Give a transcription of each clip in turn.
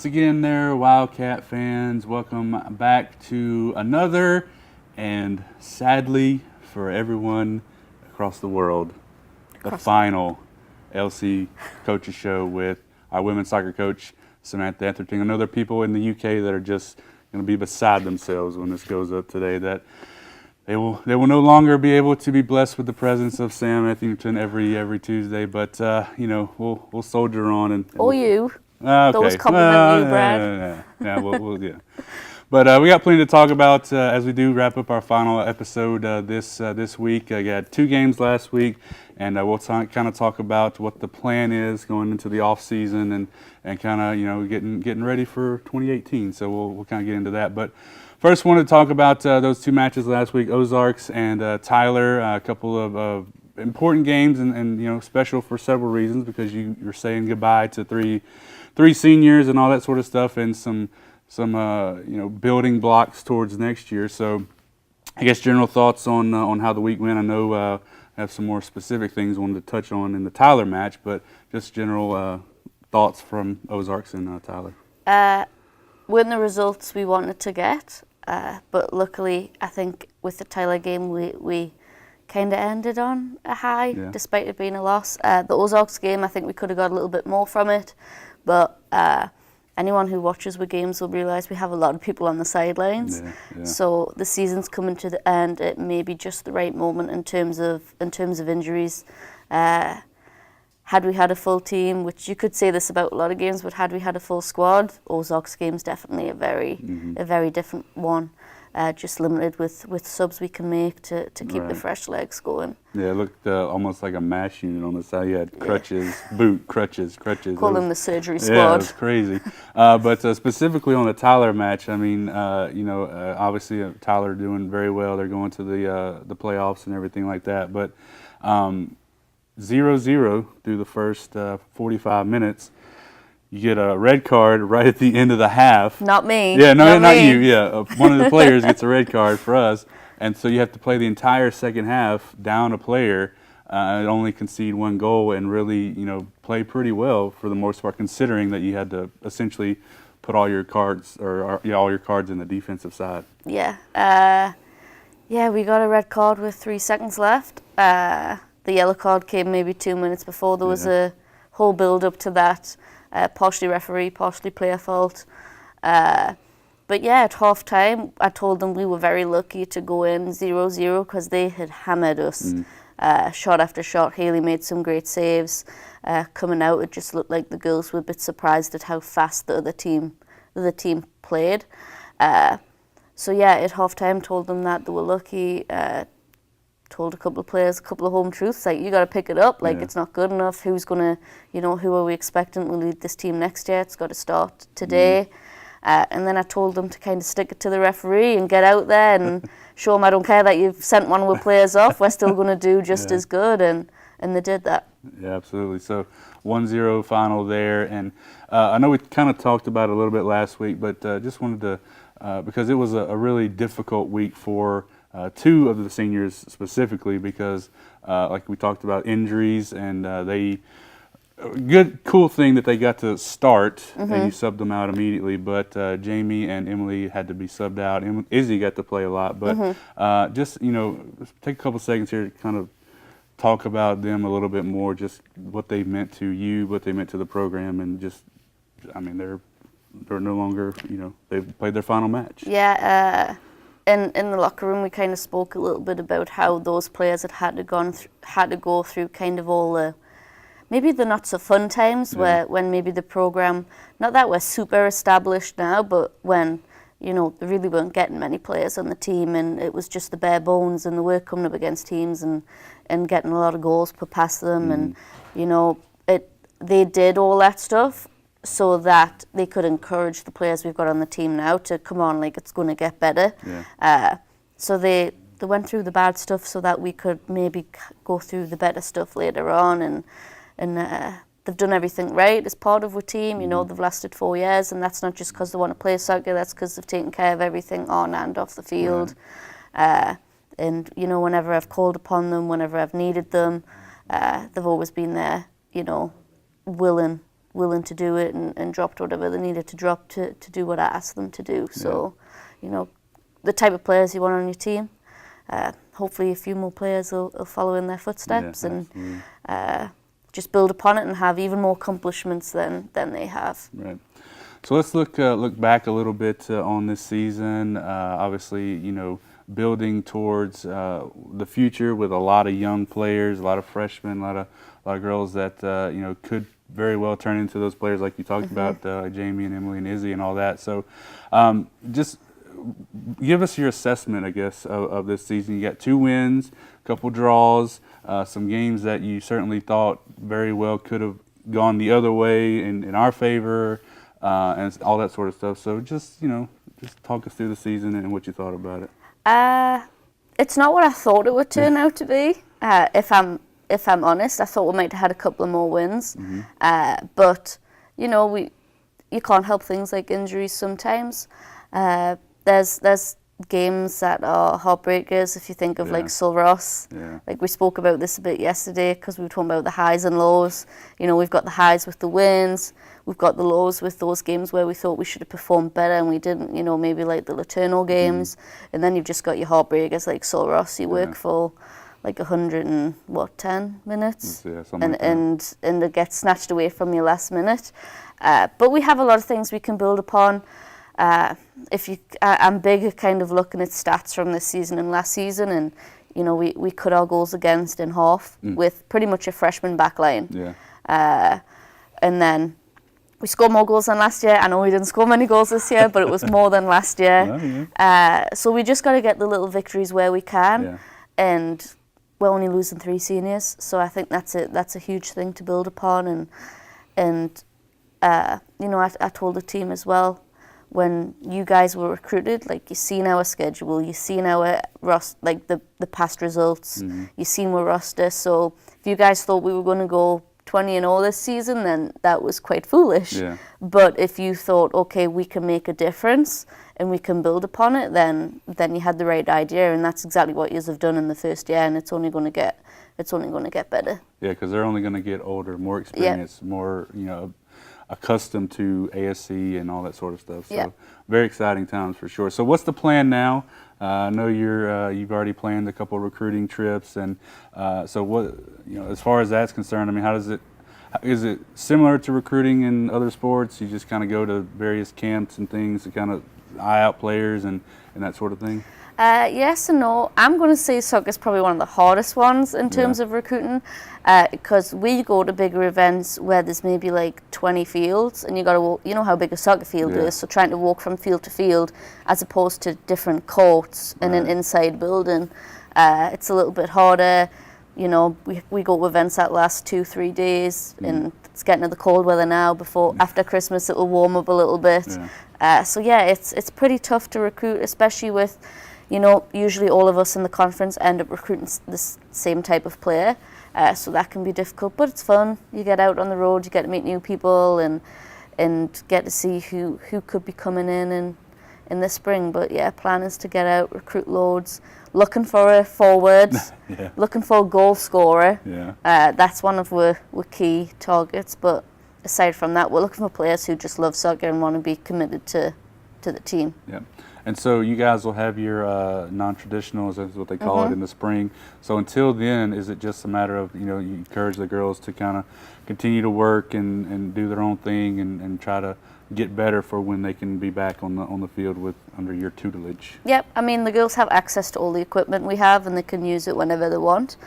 again there, Wildcat fans. Welcome back to another, and sadly for everyone across the world, the final LC Coaches Show with our women's soccer coach, Samantha Etherington. I know there are people in the UK that are just going to be beside themselves when this goes up today, that they will no longer be able to be blessed with the presence of Sam Etherington every Tuesday, but we'll soldier on and you. Okay. Those compliment you, Brad. Yeah. But we got plenty to talk about as we do wrap up our final episode this week. I got 2 games last week, and we'll kind of talk about what the plan is going into the off season and kind of getting ready for 2018. So we'll kind of get into that. But first, wanted to talk about those 2 matches last week, Ozarks and Tyler. A couple of important games and special for several reasons, because you're saying goodbye to three seniors and all that sort of stuff, and some building blocks towards next year. So I guess general thoughts on how the week went. I know I have some more specific things I wanted to touch on in the Tyler match, but just general thoughts from Ozarks and Tyler. Weren't the results we wanted to get, but luckily I think with the Tyler game we kind of ended on a high, despite it being a loss. The Ozarks game, I think we could have got a little bit more from it, but anyone who watches the games will realise we have a lot of people on the sidelines. Yeah. So the season's coming to the end. It may be just the right moment in terms of injuries. Had we had a full team, which you could say this about a lot of games, but had we had a full squad, Ozarks game's definitely a very different one. Just limited with subs we can make to keep the fresh legs going. Yeah, it looked almost like a MASH unit on the side. You had crutches, crutches. Call them the surgery squad. Yeah, it was crazy. But specifically on the Tyler match, I mean, obviously Tyler doing very well. They're going to the playoffs and everything like that. But 0-0 through the first 45 minutes. You get a red card right at the end of the half. Not me. Yeah, not you. Yeah, one of the players gets a red card for us, and so you have to play the entire second half down a player, and only concede 1 goal, and really, play pretty well for the most part, considering that you had to essentially put all your cards all your cards in the defensive side. Yeah. We got a red card with 3 seconds left. The yellow card came maybe 2 minutes before. There was a whole build up to that. Partially referee, partially player fault. But yeah, at half time, I told them we were very lucky to go in 0-0 because they had hammered us. Shot after shot. Haley made some great saves. Coming out, it just looked like the girls were a bit surprised at how fast the other team played. So yeah, at half time, told them that they were lucky. Told a couple of players a couple of home truths, like, you got to pick it up, it's not good enough. Who's gonna, who are we expecting will lead this team next year? It's got to start today. And then I told them to kind of stick it to the referee and get out there and show them I don't care that you've sent one of the players off. We're still going to do just as good, and they did that. Yeah, absolutely. So 1-0 final there, and I know we kind of talked about it a little bit last week, but just wanted to because it was a really difficult week for 2 of the seniors specifically, because like we talked about, injuries, and cool thing that they got to start and you subbed them out immediately, but Jamie and Emily had to be subbed out. Izzy got to play a lot, but just take a couple seconds here to kind of talk about them a little bit more, just what they meant to you, what they meant to the program, and just, I mean, they're no longer, they've played their final match. Yeah. In the locker room, we kind of spoke a little bit about how those players had to go through kind of all the, maybe the not so fun times when maybe the program, not that we're super established now, but when they really weren't getting many players on the team, and it was just the bare bones, and they were coming up against teams and getting a lot of goals put past them, and they did all that stuff so that they could encourage the players we've got on the team now to come on, like, it's going to get better. So they went through the bad stuff so that we could maybe go through the better stuff later on, and they've done everything right as part of our team. They've lasted 4 years, and that's not just because they want to play soccer, that's because they've taken care of everything on and off the field. And whenever I've called upon them, whenever I've needed them, they've always been there, willing willing to do it and dropped whatever they needed to drop to do what I asked them to do. So, you know, the type of players you want on your team. Hopefully a few more players will follow in their footsteps and just build upon it and have even more accomplishments than they have. Right. So let's look back a little bit on this season. Obviously, you know, building towards the future with a lot of young players, a lot of freshmen, a lot of girls that you know, could very well turn into those players like you talked about, Jamie and Emily and Izzy and all that. So just give us your assessment, I guess, of this season. You got 2 wins, a couple draws, some games that you certainly thought very well could have gone the other way in our favor, and all that sort of stuff. So just, you know, just talk us through the season and what you thought about it. It's not what I thought it would turn out to be. If I'm honest, I thought we might have had a couple of more wins. But you know, you can't help things like injuries sometimes. There's games that are heartbreakers. If you think of like Sul Ross, like we spoke about this a bit yesterday because we were talking about the highs and lows. You know, we've got the highs with the wins, we've got the lows with those games where we thought we should have performed better and we didn't. You know, maybe like the Laterno games, and then you've just got your heartbreakers like Sul Ross. You work for like 110 minutes, and it gets snatched away from you last minute. But we have a lot of things we can build upon. I'm big at kind of looking at stats from this season and last season, and you know, we cut our goals against in half with pretty much a freshman back line. And then we scored more goals than last year. I know we didn't score many goals this year, but it was more than last year. So we just got to get the little victories where we can, and we're only losing 3 seniors, so I think that's a huge thing to build upon. And you know, I told the team as well, when you guys were recruited, like, you've seen our schedule, you've seen our like the past results, you've seen our roster. So if you guys thought we were going to go 20-0 this season, then that was quite foolish. But if you thought, okay, we can make a difference and we can build upon it, then you had the right idea, and that's exactly what you have done in the first year, and it's only going to get better. Yeah, because they're only going to get older, more experienced, more, you know, accustomed to ASC and all that sort of stuff. So very exciting times for sure. So what's the plan now? I know you've already planned a couple of recruiting trips, and so what, you know, as far as that's concerned, I mean, is it similar to recruiting in other sports? You just kind of go to various camps and things to kind of eye out players and that sort of thing? Yes and no. I'm going to say soccer is probably one of the hardest ones in terms of recruiting, because we go to bigger events where there's maybe like 20 fields, and you got to walk, you know how big a soccer field is, so trying to walk from field to field as opposed to different courts in an inside building, it's a little bit harder. You know, we go to events that last 2-3 days, and it's getting to the cold weather now. After Christmas, it will warm up a little bit. So yeah, it's pretty tough to recruit, especially with, you know, usually all of us in the conference end up recruiting the same type of player. So that can be difficult, but it's fun. You get out on the road, you get to meet new people, and get to see who could be coming in the spring. But yeah, plan is to get out, recruit loads, looking for a forward, looking for a goal scorer. That's one of our key targets. But aside from that, we're looking for players who just love soccer and want to be committed to the team. And so you guys will have your non-traditionals, that's what they call it, in the spring. So until then, is it just a matter of, you know, you encourage the girls to kind of continue to work and do their own thing and try to get better for when they can be back on the field under your tutelage? Yep, I mean, the girls have access to all the equipment we have, and they can use it whenever they want.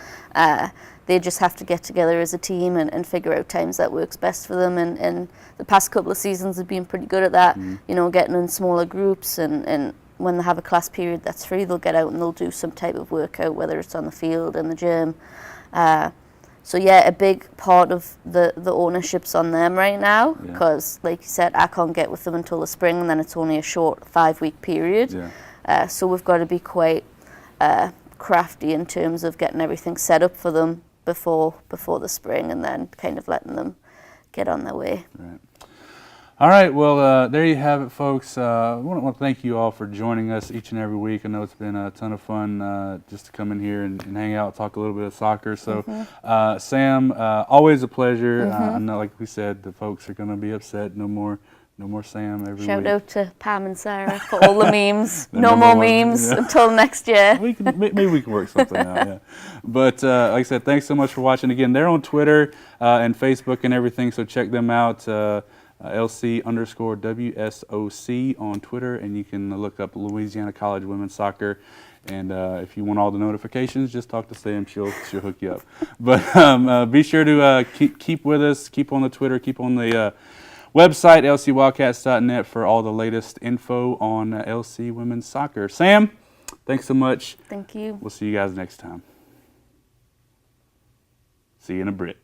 They just have to get together as a team and figure out times that works best for them. And the past couple of seasons have been pretty good at that, you know, getting in smaller groups, and when they have a class period that's free, they'll get out and they'll do some type of workout, whether it's on the field, in the gym. So yeah, a big part of the ownership's on them right now, because like you said, I can't get with them until the spring, and then it's only a short 5-week period. So we've got to be quite crafty in terms of getting everything set up for them before the spring, and then kind of letting them get on their way. All right, well, there you have it, folks. I want to thank you all for joining us each and every week. I know it's been a ton of fun just to come in here and hang out, talk a little bit of soccer. So, Sam, always a pleasure. I know, like we said, the folks are going to be upset. No more Sam every Shout week. out to Pam and Sarah for all the memes. The No number more one, memes yeah. until next year. Maybe we can work something out, yeah. But like I said, thanks so much for watching. Again, they're on Twitter and Facebook and everything, so check them out. LC_WSOC on Twitter, and you can look up Louisiana College Women's Soccer. And if you want all the notifications, just talk to Sam. She'll hook you up. But be sure to keep with us, keep on the Twitter, keep on the website, lcwildcats.net, for all the latest info on LC Women's Soccer. Sam, thanks so much. Thank you. We'll see you guys next time. See you in a Brit.